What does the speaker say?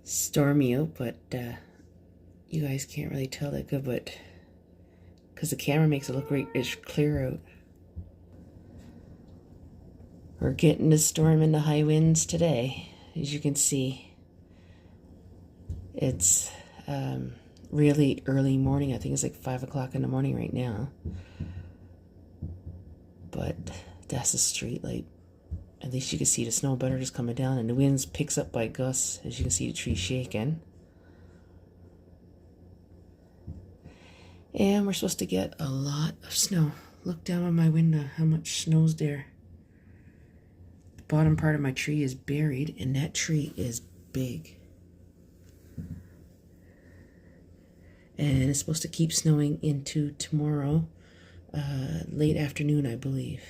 stormy out, but you guys can't really tell that good, but because the camera makes it look right, it's clear out. We're getting the storm and the high winds today, as you can see. It's really early morning. I think it's like 5 o'clock in the morning right now. But that's the street light. At least you can see the snow better just coming down, and the winds picks up by gusts, as you can see the tree shaking. And we're supposed to get a lot of snow. Look down on my window, how much snow's there. The bottom part of my tree is buried, and that tree is big. And it's supposed to keep snowing into tomorrow, late afternoon, I believe.